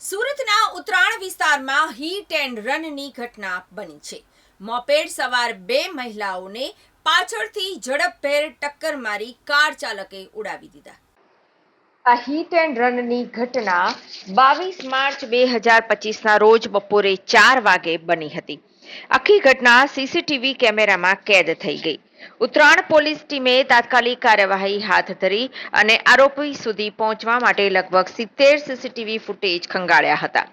સુરતના ઉત્તરાણ વિસ્તારમાં hit and રનની ઘટના બની છે. મોપેડ સવાર બે મહિલાઓને પાછળથી ઝડપભેર ટક્કર મારી કાર ચાલકે ઉડાવી દીધા. આ હિટ એન્ડ રનની ઘટના 22 માર્ચ 2025ના રોજ બપોરે 4 વાગે બની હતી. આખી ઘટના સીસીટીવી કેમેરામાં કેદ થઈ ગઈ. ઉત્તરાણ પોલીસ ટીમે તાત્કાલિક કાર્યવાહી હાથ ધરી અને આરોપી સુધી પહોંચવા માટે લગભગ 70 સીસીટીવી ફૂટેજ ખંગાળ્યા હતા.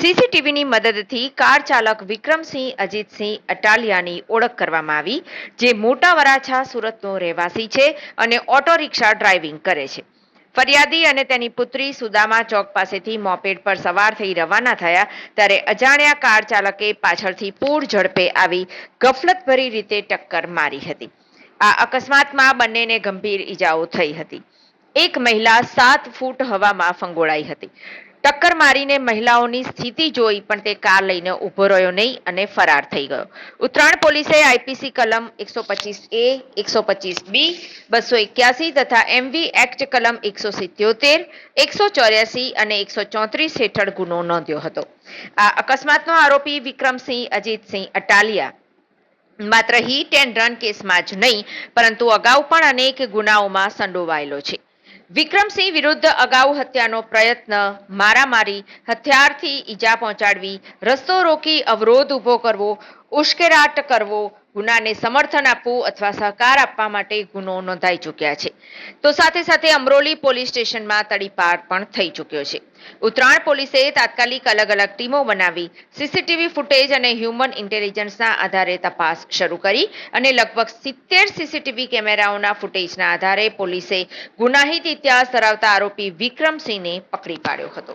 સીસીટીવીની મદદથી કાર ચાલક વિક્રમસિંહ અજીતસિંહ અટાલિયાની ઓળખ કરવામાં આવી, જે મોટા વરાછા સુરતનો રહેવાસી છે અને ઓટો રિક્ષા ડ્રાઇવિંગ કરે છે. ફરિયાદી અને તેની પુત્રી સુદામા ચોક પાસેથી મોપેડ પર સવાર થઈ રવાના થયા ત્યારે અજાણ્યા કાર ચાલકે પાછળથી પૂર ઝડપે આવી ગફલતભરી રીતે ટક્કર મારી હતી. આ અકસ્માતમાં બંનેને ગંભીર ઈજાઓ થઈ હતી. એક મહિલા 7 ફૂટ હવામાં ફંગોળાઈ હતી. ટક્કર મારીને મહિલાઓની સ્થિતિ જોઈ પણ તે કાર લઈને ઊભો રહ્યો નહીં અને ફરાર થઈ ગયો. ઉત્તરાણ પોલીસે આઈપીસી કલમ 125A, 125B, 281 તથા એમવી એક્ટ કલમ 177, 184 અને 134 હેઠળ ગુનો નોંધ્યો હતો. આ અકસ્માતનો આરોપી વિક્રમસિંહ અજીતસિંહ અટાલિયા માત્ર હિટ એન્ડ રન કેસમાં જ નહીં પરંતુ અગાઉ પણ અનેક ગુનાઓમાં સંડોવાયેલો છે. વિક્રમસિંહ વિરુદ્ધ અગાઉ હત્યાનો પ્રયત્ન, મારામારી, હથિયારથી ઈજા પહોંચાડવી, રસ્તો રોકી અવરોધ ઊભો કરવો, ઉશ્કેરાટ કરવો, ગુનાને સમર્થન આપવું અથવા સહકાર આપવા માટે ગુનો નોંધાઈ ચૂક્યા છે. તો સાથે સાથે અમરોલી પોલીસ સ્ટેશનમાં તડીપાર પણ થઈ ચૂક્યો છે. ઉત્તરાણ પોલીસે તાત્કાલિક અલગ અલગ ટીમો બનાવી સીસીટીવી ફૂટેજ અને હ્યુમન ઇન્ટેલિજન્સના આધારે તપાસ શરૂ કરી અને લગભગ 70 સીસીટીવી કેમેરાઓના ફૂટેજના આધારે પોલીસે ગુનાહિત ઇતિહાસ ધરાવતા આરોપી વિક્રમસિંહને પકડી પાડ્યો હતો.